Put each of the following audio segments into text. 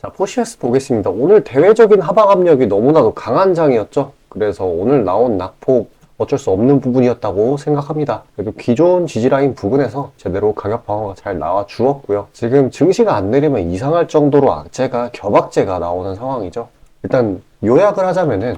자, 포시에스 보겠습니다. 오늘 대외적인 하방 압력이 너무나도 강한 장이었죠. 그래서 오늘 나온 낙폭 어쩔 수 없는 부분이었다고 생각합니다. 그래도 기존 지지라인 부근에서 제대로 가격 방어가 잘 나와 주었고요. 지금 증시가 안 내리면 이상할 정도로 악재가 겹악재가 나오는 상황이죠. 일단 요약을 하자면은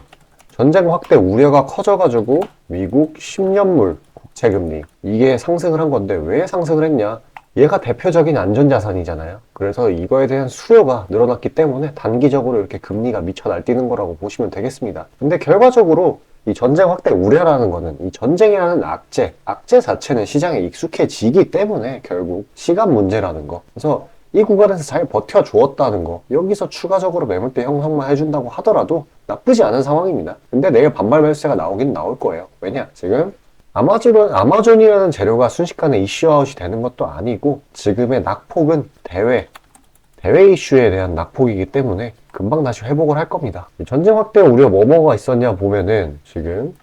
전쟁 확대 우려가 커져가지고 미국 10년물 국채금리 이게 상승을 한 건데 왜 상승을 했냐? 얘가 대표적인 안전자산이잖아요. 그래서 이거에 대한 수요가 늘어났기 때문에 단기적으로 이렇게 금리가 미쳐 날뛰는 거라고 보시면 되겠습니다. 근데 결과적으로 이 전쟁 확대 우려라는 거는 이 전쟁이라는 악재 자체는 시장에 익숙해지기 때문에 결국 시간 문제라는 거. 그래서 이 구간에서 잘 버텨주었다는 거, 여기서 추가적으로 매물대 형성만 해준다고 하더라도 나쁘지 않은 상황입니다. 근데 내일 반발 매수세가 나오긴 나올 거예요. 왜냐? 지금 아마존이라는 재료가 순식간에 이슈아웃이 되는 것도 아니고 지금의 낙폭은 대외 이슈에 대한 낙폭이기 때문에 금방 다시 회복을 할 겁니다. 전쟁 확대 우려 뭐가 있었냐 보면은 지금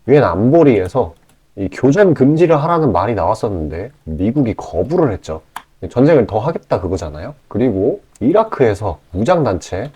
유엔 안보리에서 이 교전 금지를 하라는 말이 나왔었는데 미국이 거부를 했죠. 전쟁을 더 하겠다 그거잖아요. 그리고 이라크에서 무장단체,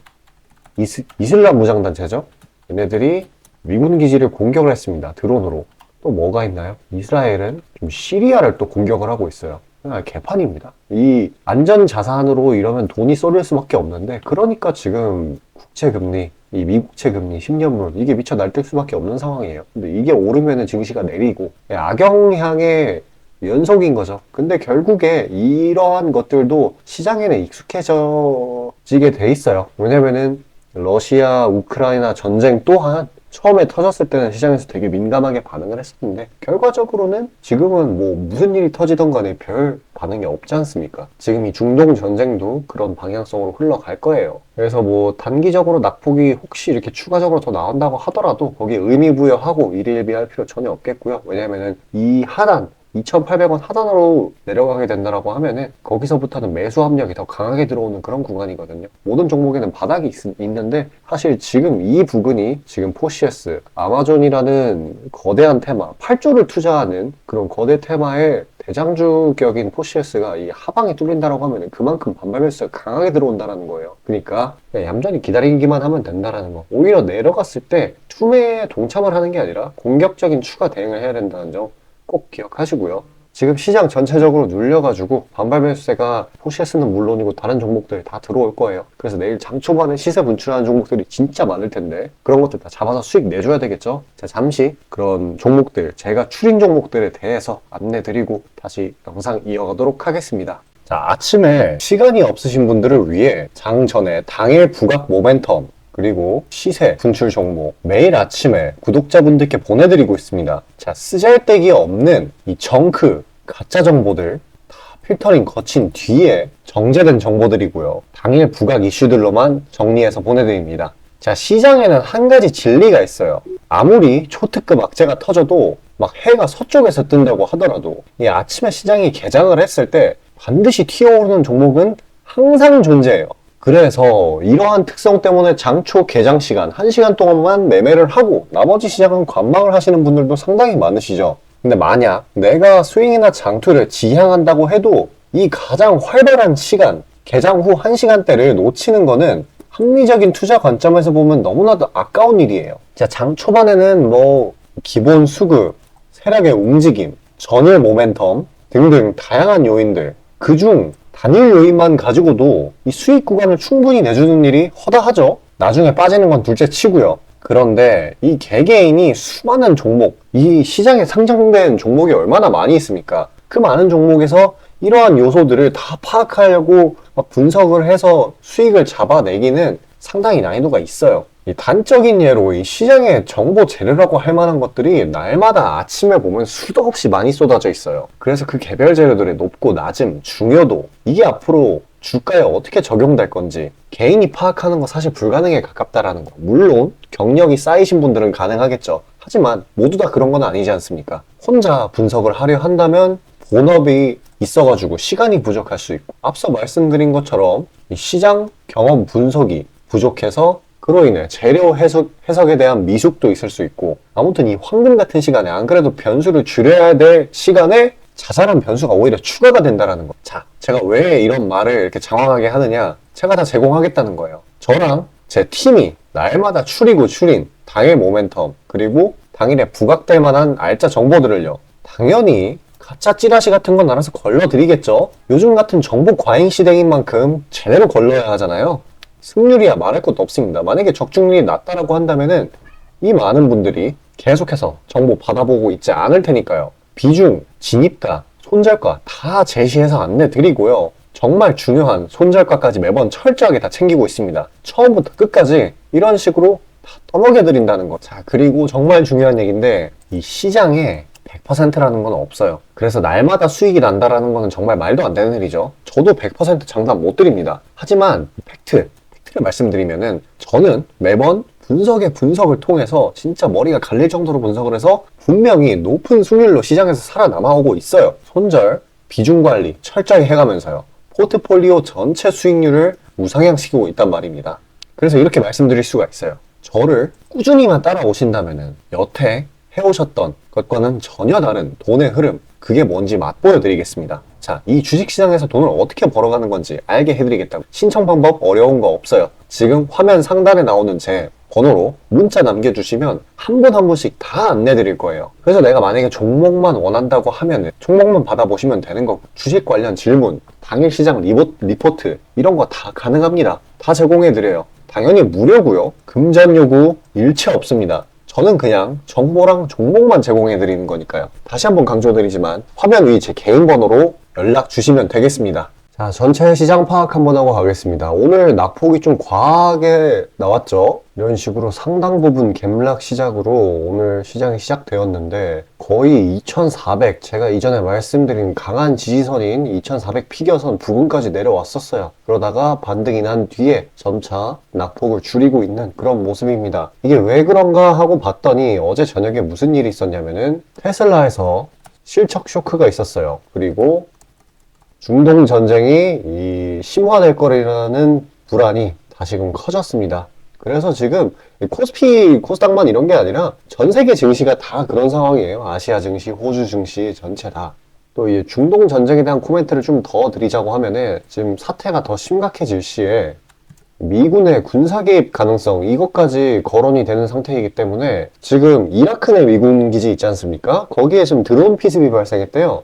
이슬람 무장단체죠. 얘네들이 미군 기지를 공격을 했습니다. 드론으로. 또 뭐가 있나요? 이스라엘은 좀 시리아를 또 공격을 하고 있어요. 개판입니다. 이 안전자산으로 이러면 돈이 쏠릴 수밖에 없는데 그러니까 지금 국채금리, 이 미국채 금리 10년물 이게 미쳐 날뛸 수밖에 없는 상황이에요. 근데 이게 오르면은 증시가 내리고 악영향의 연속인 거죠. 근데 결국에 이러한 것들도 시장에는 익숙해지게 돼 있어요. 왜냐면은 러시아, 우크라이나 전쟁 또한 처음에 터졌을 때는 시장에서 되게 민감하게 반응을 했었는데 결과적으로는 지금은 뭐 무슨 일이 터지던 간에 별 반응이 없지 않습니까? 지금 이 중동 전쟁도 그런 방향성으로 흘러갈 거예요. 그래서 뭐 단기적으로 낙폭이 혹시 이렇게 추가적으로 더 나온다고 하더라도 거기에 의미 부여하고 일일비할 필요 전혀 없겠고요. 왜냐면은 이 하단 2,800원 하단으로 내려가게 된다라고 하면은 거기서부터는 매수 압력이 더 강하게 들어오는 그런 구간이거든요. 모든 종목에는 바닥이 있는데 사실 지금 이 부근이 지금 포시에스, 아마존이라는 거대한 테마, 8조를 투자하는 그런 거대 테마의 대장주격인 포시에스가 이 하방이 뚫린다라고 하면은 그만큼 반발 매수가 강하게 들어온다라는 거예요. 그러니까 그냥 얌전히 기다리기만 하면 된다라는 거. 오히려 내려갔을 때 투매에 동참을 하는 게 아니라 공격적인 추가 대응을 해야 된다는 점 꼭 기억하시고요. 지금 시장 전체적으로 눌려가지고 반발 매수세가 포시에스는 물론이고 다른 종목들 다 들어올 거예요. 그래서 내일 장 초반에 시세 분출하는 종목들이 진짜 많을 텐데 그런 것들 다 잡아서 수익 내줘야 되겠죠. 자, 잠시 그런 종목들, 제가 추린 종목들에 대해서 안내드리고 다시 영상 이어가도록 하겠습니다. 자, 아침에 시간이 없으신 분들을 위해 장 전에 당일 부각 모멘텀 그리고 시세, 분출 종목 매일 아침에 구독자분들께 보내드리고 있습니다. 자, 쓰잘데기 없는 이 정크, 가짜 정보들 다 필터링 거친 뒤에 정제된 정보들이고요. 당일 부각 이슈들로만 정리해서 보내드립니다. 자, 시장에는 한 가지 진리가 있어요. 아무리 초특급 악재가 터져도 막 해가 서쪽에서 뜬다고 하더라도 이 아침에 시장이 개장을 했을 때 반드시 튀어오르는 종목은 항상 존재해요. 그래서 이러한 특성 때문에 장초 개장 시간 1시간 동안만 매매를 하고 나머지 시장은 관망을 하시는 분들도 상당히 많으시죠. 근데 만약 내가 스윙이나 장투를 지향한다고 해도 이 가장 활발한 시간, 개장 후 1시간대를 놓치는 거는 합리적인 투자 관점에서 보면 너무나도 아까운 일이에요. 자, 장 초반에는 뭐 기본 수급, 세력의 움직임, 전일 모멘텀 등등 다양한 요인들 그중 단일 요인만 가지고도 이 수익 구간을 충분히 내주는 일이 허다하죠. 나중에 빠지는 건 둘째 치고요. 그런데 이 개개인이 수많은 종목, 이 시장에 상장된 종목이 얼마나 많이 있습니까? 그 많은 종목에서 이러한 요소들을 다 파악하려고 막 분석을 해서 수익을 잡아내기는 상당히 난이도가 있어요. 이 단적인 예로 이 시장의 정보 재료라고 할 만한 것들이 날마다 아침에 보면 수도 없이 많이 쏟아져 있어요. 그래서 그 개별 재료들의 높고 낮음, 중요도 이게 앞으로 주가에 어떻게 적용될 건지 개인이 파악하는 거 사실 불가능에 가깝다라는 거. 물론 경력이 쌓이신 분들은 가능하겠죠. 하지만 모두 다 그런 건 아니지 않습니까? 혼자 분석을 하려 한다면 본업이 있어가지고 시간이 부족할 수 있고 앞서 말씀드린 것처럼 이 시장 경험 분석이 부족해서 그로 인해 재료 해석에 대한 미숙도 있을 수 있고 아무튼 이 황금 같은 시간에 안 그래도 변수를 줄여야 될 시간에 자잘한 변수가 오히려 추가가 된다라는 거. 자, 제가 왜 이런 말을 이렇게 장황하게 하느냐? 제가 다 제공하겠다는 거예요. 저랑 제 팀이 날마다 추리고 추린 당일 모멘텀, 그리고 당일에 부각될 만한 알짜 정보들을요, 당연히 가짜 찌라시 같은 건 알아서 걸러드리겠죠. 요즘 같은 정보 과잉 시대인 만큼 제대로 걸러야 하잖아요. 승률이야 말할 것도 없습니다. 만약에 적중률이 낮다라고 한다면은 이 많은 분들이 계속해서 정보 받아보고 있지 않을 테니까요. 비중, 진입가, 손절가 다 제시해서 안내드리고요. 정말 중요한 손절가까지 매번 철저하게 다 챙기고 있습니다. 처음부터 끝까지 이런 식으로 다 떠먹여드린다는 거. 자, 그리고 정말 중요한 얘기인데, 이 시장에 100%라는 건 없어요. 그래서 날마다 수익이 난다라는 거는 정말 말도 안 되는 일이죠. 저도 100% 장담 못 드립니다. 하지만 팩트를 말씀드리면은, 저는 매번 분석의 분석을 통해서 진짜 머리가 갈릴 정도로 분석을 해서 분명히 높은 수익률로 시장에서 살아남아오고 있어요. 손절, 비중 관리 철저히 해가면서요. 포트폴리오 전체 수익률을 우상향시키고 있단 말입니다. 그래서 이렇게 말씀드릴 수가 있어요. 저를 꾸준히만 따라오신다면은 여태 해오셨던 것과는 전혀 다른 돈의 흐름, 그게 뭔지 맛보여 드리겠습니다. 자, 이 주식시장에서 돈을 어떻게 벌어가는 건지 알게 해드리겠다고. 신청 방법 어려운 거 없어요. 지금 화면 상단에 나오는 제 번호로 문자 남겨주시면 한 분 한 분씩 다 안내드릴 거예요. 그래서 내가 만약에 종목만 원한다고 하면은 종목만 받아보시면 되는 거고, 주식 관련 질문, 당일 시장 리포트 이런 거 다 가능합니다. 다 제공해드려요. 당연히 무료고요. 금전 요구 일체 없습니다. 저는 그냥 정보랑 종목만 제공해드리는 거니까요. 다시 한번 강조드리지만 화면 위 제 개인 번호로 연락 주시면 되겠습니다. 자, 전체 시장 파악 한번 하고 가겠습니다. 오늘 낙폭이 좀 과하게 나왔죠? 이런 식으로 상당 부분 갭락 시작으로 오늘 시장이 시작되었는데, 거의 2400, 제가 이전에 말씀드린 강한 지지선인 2400 피겨선 부근까지 내려왔었어요. 그러다가 반등이 난 뒤에 점차 낙폭을 줄이고 있는 그런 모습입니다. 이게 왜 그런가 하고 봤더니 어제 저녁에 무슨 일이 있었냐면은 테슬라에서 실적 쇼크가 있었어요. 그리고 중동 전쟁이 심화될 거라는 불안이 다시금 커졌습니다. 그래서 지금 코스피, 코스닥만 이런 게 아니라 전 세계 증시가 다 그런 상황이에요. 아시아 증시, 호주 증시 전체 다. 또 이 중동 전쟁에 대한 코멘트를 좀 더 드리자고 하면은, 지금 사태가 더 심각해질 시에 미군의 군사 개입 가능성, 이것까지 거론이 되는 상태이기 때문에, 지금 이라크 내 미군 기지 있지 않습니까? 거기에 지금 드론 피습이 발생했대요.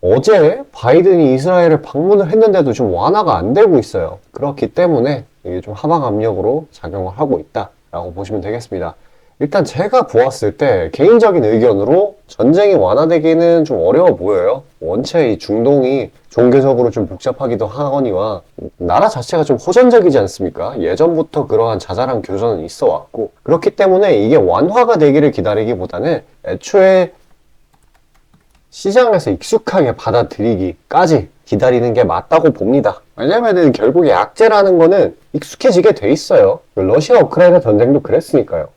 어제 바이든이 이스라엘을 방문을 했는데도 좀 완화가 안 되고 있어요. 그렇기 때문에 이게 좀 하방 압력으로 작용을 하고 있다라고 보시면 되겠습니다. 일단 제가 보았을 때 개인적인 의견으로 전쟁이 완화되기는 좀 어려워 보여요. 원체 이 중동이 종교적으로 좀 복잡하기도 하거니와 나라 자체가 좀 호전적이지 않습니까? 예전부터 그러한 자잘한 교전은 있어 왔고, 그렇기 때문에 이게 완화가 되기를 기다리기보다는 애초에 시장에서 익숙하게 받아들이기까지 기다리는 게 맞다고 봅니다. 왜냐면은 결국에 악재라는 거는 익숙해지게 돼 있어요. 러시아 우크라이나 전쟁도 그랬으니까요.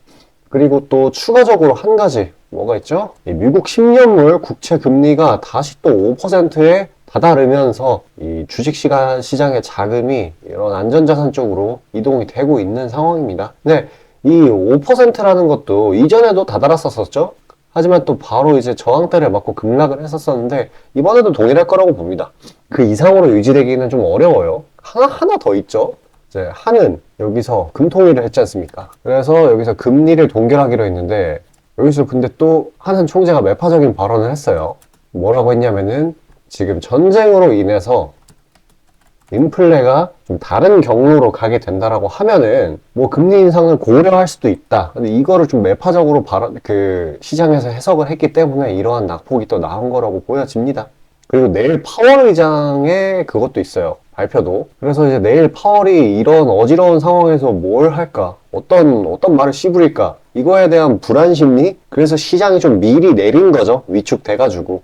그리고 또 추가적으로 한 가지 뭐가 있죠? 미국 10년물 국채 금리가 다시 또 5%에 다다르면서 이 주식시장의 자금이 이런 안전자산 쪽으로 이동이 되고 있는 상황입니다. 근데 이 5%라는 것도 이전에도 다다랐었죠? 하지만 또 바로 이제 저항대를 맞고 급락을 했었었는데, 이번에도 동일할 거라고 봅니다. 그 이상으로 유지되기는 좀 어려워요. 하나 더 있죠. 이제 한은 여기서 금통위를 했지 않습니까? 그래서 여기서 금리를 동결하기로 했는데, 여기서 근데 또 한은 총재가 매파적인 발언을 했어요. 뭐라고 했냐면은, 지금 전쟁으로 인해서 인플레가 좀 다른 경로로 가게 된다라고 하면은 뭐 금리 인상을 고려할 수도 있다. 근데 이거를 좀 매파적으로 시장에서 해석을 했기 때문에 이러한 낙폭이 또 나온 거라고 보여집니다. 그리고 내일 파월 의장의 그것도 있어요. 발표도. 그래서 이제 내일 파월이 이런 어지러운 상황에서 뭘 할까? 어떤 말을 씨부릴까? 이거에 대한 불안 심리? 그래서 시장이 좀 미리 내린 거죠. 위축돼가지고.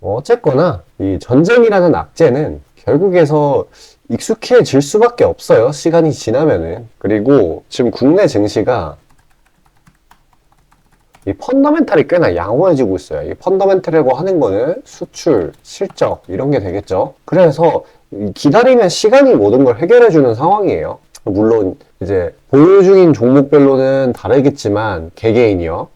어쨌거나 이 전쟁이라는 악재는 결국에서 익숙해질 수밖에 없어요. 시간이 지나면은. 그리고 지금 국내 증시가 이 펀더멘탈이 꽤나 양호해지고 있어요. 이 펀더멘탈이라고 하는 거는 수출, 실적 이런 게 되겠죠. 그래서 기다리면 시간이 모든 걸 해결해주는 상황이에요. 물론 이제 보유 중인 종목별로는 다르겠지만 개개인이요.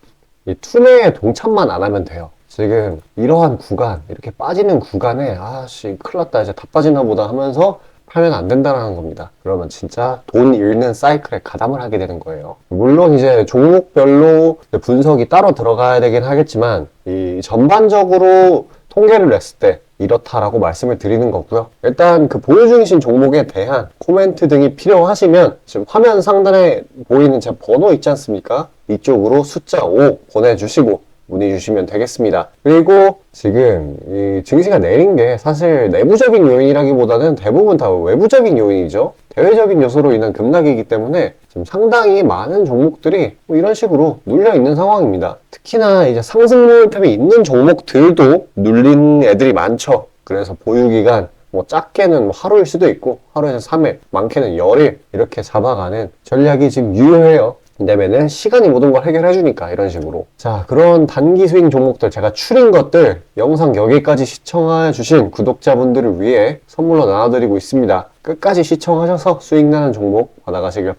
이 투매에 동참만 안 하면 돼요. 지금 이러한 구간, 이렇게 빠지는 구간에 아씨 큰일 났다 이제 다 빠지나 보다 하면서 팔면 안 된다는 겁니다. 그러면 진짜 돈 잃는 사이클에 가담을 하게 되는 거예요. 물론 이제 종목별로 분석이 따로 들어가야 되긴 하겠지만 이 전반적으로 통계를 냈을 때 이렇다라고 말씀을 드리는 거고요. 일단 그 보유 중이신 종목에 대한 코멘트 등이 필요하시면 지금 화면 상단에 보이는 제 번호 있지 않습니까? 이쪽으로 숫자 5 보내주시고 문의 주시면 되겠습니다. 그리고 지금 이 증시가 내린 게 사실 내부적인 요인이라기보다는 대부분 다 외부적인 요인이죠. 대외적인 요소로 인한 급락이기 때문에 지금 상당히 많은 종목들이 뭐 이런 식으로 눌려 있는 상황입니다. 특히나 이제 상승 모멘텀이 있는 종목들도 눌린 애들이 많죠. 그래서 보유기간 뭐 작게는 뭐 하루일 수도 있고 하루에서 3일, 많게는 열일 이렇게 잡아가는 전략이 지금 유효해요. 왜냐면은 시간이 모든 걸 해결해 주니까 이런 식으로. 자, 그런 단기 스윙 종목들 제가 추린 것들 영상 여기까지 시청해 주신 구독자분들을 위해 선물로 나눠드리고 있습니다. 끝까지 시청하셔서 수익 나는 종목 받아가시길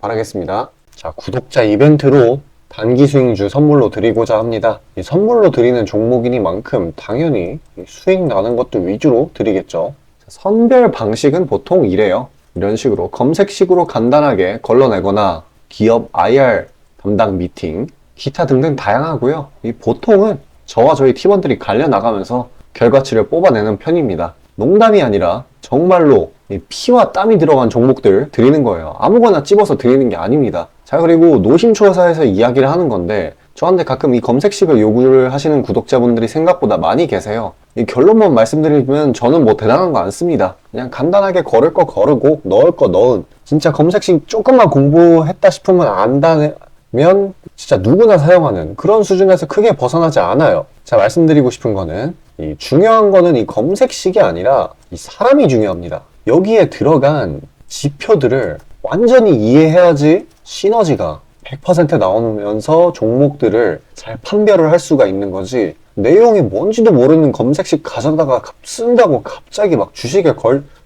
바라겠습니다. 자, 구독자 이벤트로 단기 수익주 선물로 드리고자 합니다. 이 선물로 드리는 종목이니만큼 당연히 수익 나는 것도 위주로 드리겠죠. 선별 방식은 보통 이래요. 이런 식으로 검색식으로 간단하게 걸러내거나 기업 IR 담당 미팅, 기타 등등 다양하고요. 이 보통은 저와 저희 팀원들이 갈려 나가면서 결과치를 뽑아내는 편입니다. 농담이 아니라 정말로 이 피와 땀이 들어간 종목들 드리는 거예요. 아무거나 찝어서 드리는 게 아닙니다. 자, 그리고 노심초사에서 이야기를 하는 건데 저한테 가끔 이 검색식을 요구를 하시는 구독자분들이 생각보다 많이 계세요. 이 결론만 말씀드리면 저는 뭐 대단한 거 안 씁니다. 그냥 간단하게 걸을 거 거르고 넣을 거 넣은, 진짜 검색식 조금만 공부했다 싶으면 안다면 진짜 누구나 사용하는 그런 수준에서 크게 벗어나지 않아요. 제가 말씀드리고 싶은 거는 이 중요한 거는 이 검색식이 아니라 이 사람이 중요합니다. 여기에 들어간 지표들을 완전히 이해해야지 시너지가 100% 나오면서 종목들을 잘 판별을 할 수가 있는 거지, 내용이 뭔지도 모르는 검색식 가져다가 쓴다고 갑자기 막 주식에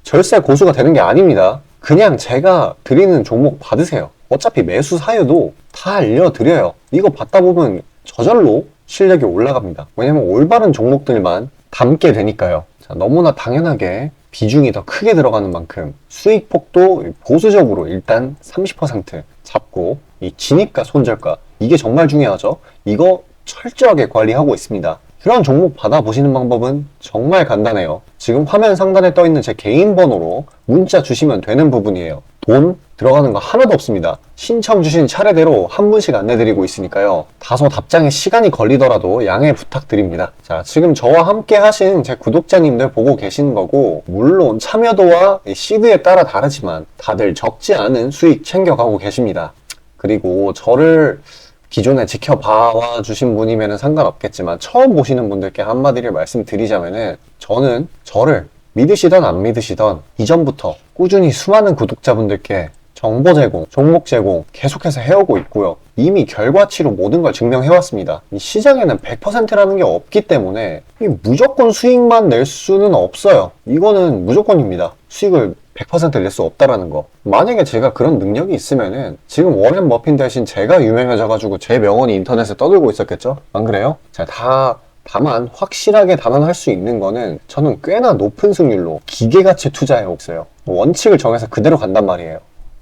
절세 고수가 되는 게 아닙니다. 그냥 제가 드리는 종목 받으세요. 어차피 매수 사유도 다 알려드려요. 이거 받다 보면 저절로 실력이 올라갑니다. 왜냐면 올바른 종목들만 담게 되니까요. 자, 너무나 당연하게 비중이 더 크게 들어가는 만큼 수익폭도 보수적으로 일단 30% 잡고, 이 진입가 손절가 이게 정말 중요하죠. 이거 철저하게 관리하고 있습니다. 그런 종목 받아보시는 방법은 정말 간단해요. 지금 화면 상단에 떠있는 제 개인 번호로 문자 주시면 되는 부분이에요. 돈 들어가는 거 하나도 없습니다. 신청 주신 차례대로 한 분씩 안내드리고 있으니까요. 다소 답장에 시간이 걸리더라도 양해 부탁드립니다. 자, 지금 저와 함께 하신 제 구독자님들 보고 계시는 거고, 물론 참여도와 시드에 따라 다르지만 다들 적지 않은 수익 챙겨가고 계십니다. 그리고 저를 기존에 지켜봐 주신 분이면 상관없겠지만 처음 보시는 분들께 한마디를 말씀드리자면은, 저는 저를 믿으시던 안 믿으시던 이전부터 꾸준히 수많은 구독자분들께 정보 제공, 종목 제공 계속해서 해오고 있고요. 이미 결과치로 모든 걸 증명해왔습니다. 이 시장에는 100%라는 게 없기 때문에 무조건 수익만 낼 수는 없어요. 이거는 무조건입니다. 수익을 100% 낼 수 없다라는 거. 만약에 제가 그런 능력이 있으면은 지금 워렌 버핏 대신 제가 유명해져가지고 제 명언이 인터넷에 떠들고 있었겠죠? 안 그래요? 다만 확실하게 단언할 수 있는 거는 저는 꽤나 높은 승률로 기계같이 투자해오고 있어요. 원칙을 정해서 그대로 간단 말이에요.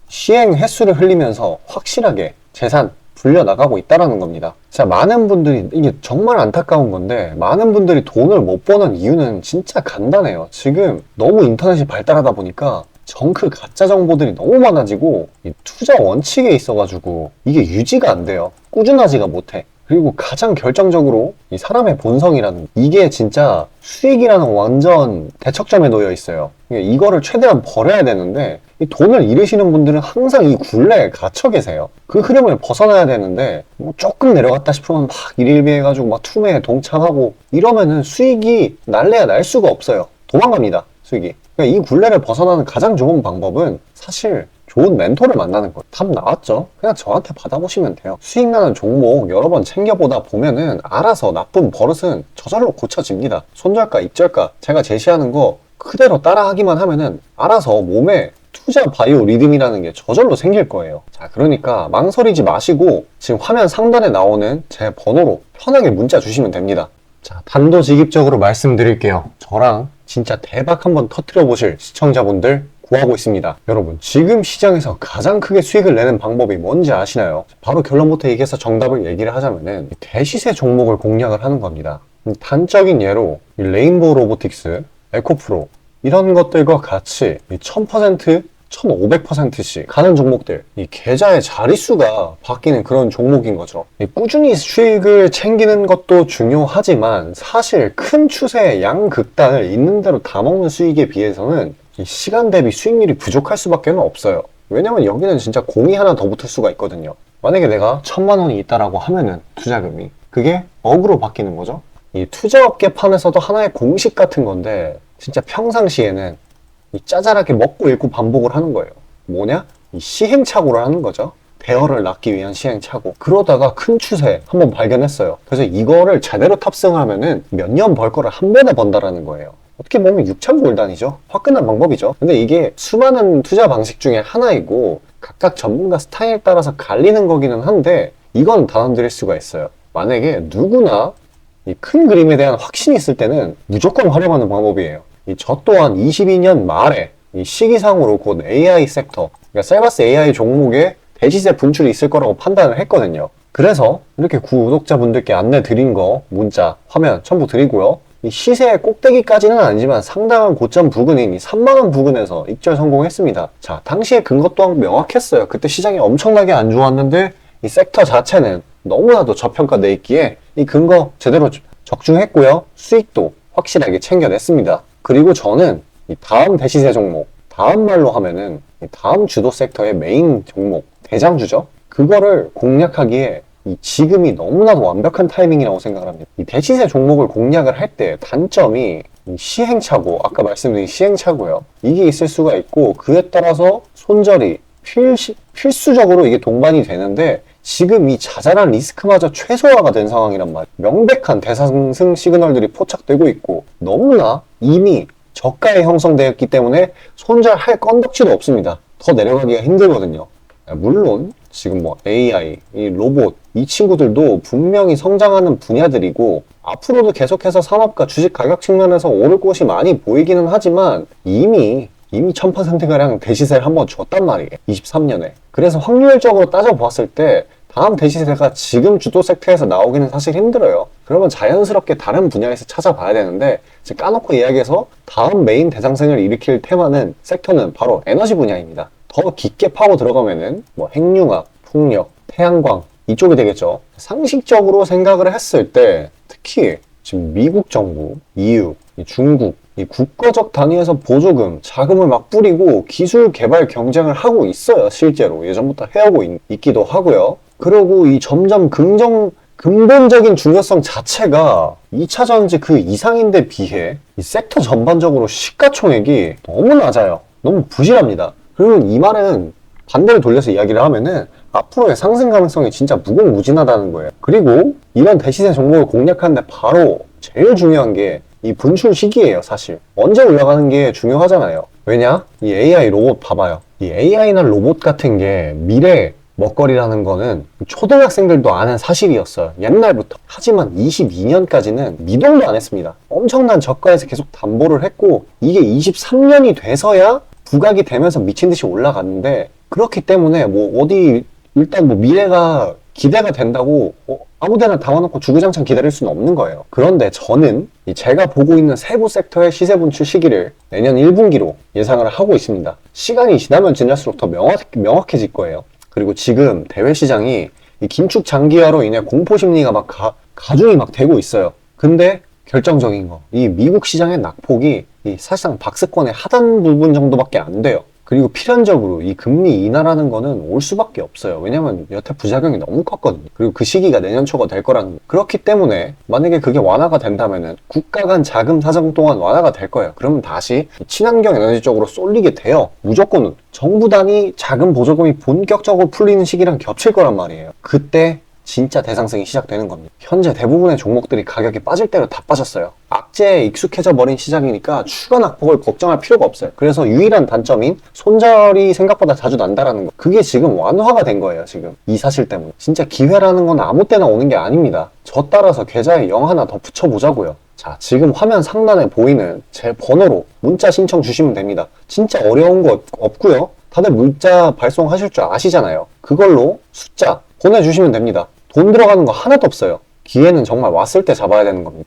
시행 횟수를 흘리면서 확실하게 재산 불려나가고 있다는 겁니다. 자, 많은 분들이, 이게 정말 안타까운 건데, 많은 분들이 돈을 못 버는 이유는 진짜 간단해요. 지금 너무 인터넷이 발달하다 보니까 정크 가짜 정보들이 너무 많아지고 이 투자 원칙에 있어가지고 이게 유지가 안 돼요. 꾸준하지가 못해. 그리고 가장 결정적으로 이 사람의 본성이라는, 이게 진짜 수익이라는 완전 대척점에 놓여 있어요. 이거를 최대한 버려야 되는데, 이 돈을 잃으시는 분들은 항상 이 굴레에 갇혀 계세요. 그 흐름을 벗어나야 되는데 뭐 조금 내려갔다 싶으면 막 일일비해가지고 막 투매에 동참하고 이러면은 수익이 날래야 날 수가 없어요. 도망갑니다, 수익이. 그러니까 이 굴레를 벗어나는 가장 좋은 방법은 사실 좋은 멘토를 만나는 거예요. 답 나왔죠? 그냥 저한테 받아보시면 돼요. 수익 나는 종목 여러 번 챙겨보다 보면은 알아서 나쁜 버릇은 저절로 고쳐집니다. 손절가, 익절가 제가 제시하는 거 그대로 따라하기만 하면은 알아서 몸에 투자 바이오 리듬이라는 게 저절로 생길 거예요. 자, 그러니까 망설이지 마시고 지금 화면 상단에 나오는 제 번호로 편하게 문자 주시면 됩니다. 자, 단도직입적으로 말씀드릴게요. 저랑 진짜 대박 한번 터뜨려 보실 시청자분들 구하고 있습니다. 여러분, 지금 시장에서 가장 크게 수익을 내는 방법이 뭔지 아시나요? 바로 결론부터 얘기해서 정답을 얘기를 하자면은 대시세 종목을 공략을 하는 겁니다. 단적인 예로 레인보우 로보틱스, 에코프로 이런 것들과 같이 1000%, 1500%씩 가는 종목들, 이 계좌의 자릿수가 바뀌는 그런 종목인 거죠. 꾸준히 수익을 챙기는 것도 중요하지만 사실 큰 추세의 양극단을 있는 대로 다 먹는 수익에 비해서는 이 시간 대비 수익률이 부족할 수밖에 없어요. 왜냐면 여기는 진짜 공이 하나 더 붙을 수가 있거든요. 만약에 내가 1000만 원이 있다라고 하면은 투자금이 그게 억으로 바뀌는 거죠. 이 투자업계판에서도 하나의 공식 같은 건데 진짜 평상시에는 이 짜잘하게 먹고 읽고 반복을 하는 거예요. 뭐냐? 이 시행착오를 하는 거죠. 대어를 낳기 위한 시행착오. 그러다가 큰 추세 한번 발견했어요. 그래서 이거를 제대로 탑승하면은 몇 년 벌 거를 한 번에 번다라는 거예요. 어떻게 보면 6천골단이죠. 화끈한 방법이죠. 근데 이게 수많은 투자 방식 중에 하나이고 각각 전문가 스타일에 따라서 갈리는 거기는 한데 이건 단언드릴 수가 있어요. 만약에 누구나 이 큰 그림에 대한 확신이 있을 때는 무조건 활용하는 방법이에요. 저 또한 22년 말에 이 시기상으로 곧 AI 섹터, 그러니까 셀바스 AI 종목에 대시세 분출이 있을 거라고 판단을 했거든요. 그래서 이렇게 구독자분들께 안내 드린 거 문자, 화면 첨부 드리고요. 이 시세의 꼭대기까지는 아니지만 상당한 고점 부근인 이 3만원 부근에서 입절 성공했습니다. 자, 당시에 근거 또한 명확했어요. 그때 시장이 엄청나게 안 좋았는데 이 섹터 자체는 너무나도 저평가돼 있기에 이 근거 제대로 적중했고요. 수익도 확실하게 챙겨냈습니다. 그리고 저는 이 다음 대시세 종목, 다음 말로 하면은 이 다음 주도 섹터의 메인 종목, 대장주죠. 그거를 공략하기에 이 지금이 너무나도 완벽한 타이밍이라고 생각을 합니다. 이 대시세 종목을 공략을 할 때 단점이 이 시행착오, 아까 말씀드린 시행착오요. 이게 있을 수가 있고 그에 따라서 손절이 필수적으로 이게 동반이 되는데 지금 이 자잘한 리스크마저 최소화가 된 상황이란 말이에요. 명백한 대상승 시그널들이 포착되고 있고 너무나 이미 저가에 형성되었기 때문에 손절할 건덕지도 없습니다. 더 내려가기가 힘들거든요. 물론 지금 뭐 AI, 이 로봇 이 친구들도 분명히 성장하는 분야들이고 앞으로도 계속해서 산업과 주식 가격 측면에서 오를 곳이 많이 보이기는 하지만 이미 1000%가량 대시세를 한번 줬단 말이에요. 23년에. 그래서 확률적으로 따져보았을 때 다음 대시세가 지금 주도 섹터에서 나오기는 사실 힘들어요. 그러면 자연스럽게 다른 분야에서 찾아봐야 되는데 까놓고 이야기해서 다음 메인 대상승을 일으킬 테마는 섹터는 바로 에너지 분야입니다. 더 깊게 파고 들어가면은 뭐 핵융합, 풍력, 태양광 이쪽이 되겠죠. 상식적으로 생각을 했을 때 특히 지금 미국 정부, EU, 중국 이 국가적 단위에서 보조금, 자금을 막 뿌리고 기술 개발 경쟁을 하고 있어요. 실제로 예전부터 해오고 있기도 하고요. 그리고 이 점점 근본적인 중요성 자체가 2차 전지 그 이상인데 비해 이 섹터 전반적으로 시가총액이 너무 낮아요. 너무 부실합니다. 그리고 이 말은 반대로 돌려서 이야기를 하면은 앞으로의 상승 가능성이 진짜 무궁무진하다는 거예요. 그리고 이런 대시세 종목을 공략하는데 바로 제일 중요한 게 이 분출 시기예요. 사실 언제 올라가는 게 중요하잖아요. 왜냐? 이 AI 로봇 봐봐요. 이 AI나 로봇 같은 게 미래 먹거리라는 거는 초등학생들도 아는 사실이었어요. 옛날부터. 하지만 22년까지는 미동도 안 했습니다. 엄청난 저가에서 계속 담보를 했고 이게 23년이 돼서야 부각이 되면서 미친 듯이 올라갔는데 그렇기 때문에 뭐 어디 일단 뭐 미래가 기대가 된다고 아무데나 담아놓고 주구장창 기다릴 수는 없는 거예요. 그런데 저는 제가 보고 있는 세부 섹터의 시세 분출 시기를 내년 1분기로 예상을 하고 있습니다. 시간이 지나면 지날수록 더 명확해질 거예요. 그리고 지금 대외 시장이 이 긴축 장기화로 인해 공포 심리가 막 가중이 막 되고 있어요. 근데 결정적인 거, 이 미국 시장의 낙폭이 사실상 박스권의 하단 부분 정도밖에 안 돼요. 그리고 필연적으로 이 금리 인하라는 거는 올 수밖에 없어요. 왜냐면 여태 부작용이 너무 컸거든요. 그리고 그 시기가 내년 초가 될 거라는 거. 그렇기 때문에 만약에 그게 완화가 된다면은 국가 간 자금 사정 또한 완화가 될 거예요. 그러면 다시 친환경 에너지 쪽으로 쏠리게 돼요. 무조건 정부 단위 자금 보조금이 본격적으로 풀리는 시기랑 겹칠 거란 말이에요. 그때 진짜 대상승이 시작되는 겁니다. 현재 대부분의 종목들이 가격이 빠질 대로 다 빠졌어요. 악재에 익숙해져 버린 시장이니까 추가 낙폭을 걱정할 필요가 없어요. 그래서 유일한 단점인 손절이 생각보다 자주 난다라는 거, 그게 지금 완화가 된 거예요. 지금 이 사실 때문에. 진짜 기회라는 건 아무 때나 오는 게 아닙니다. 저 따라서 계좌에 0 하나 더 붙여보자고요. 자, 지금 화면 상단에 보이는 제 번호로 문자 신청 주시면 됩니다. 진짜 어려운 거 없고요. 다들 문자 발송하실 줄 아시잖아요. 그걸로 숫자 보내주시면 됩니다. 돈 들어가는 거 하나도 없어요. 기회는 정말 왔을 때 잡아야 되는 겁니다.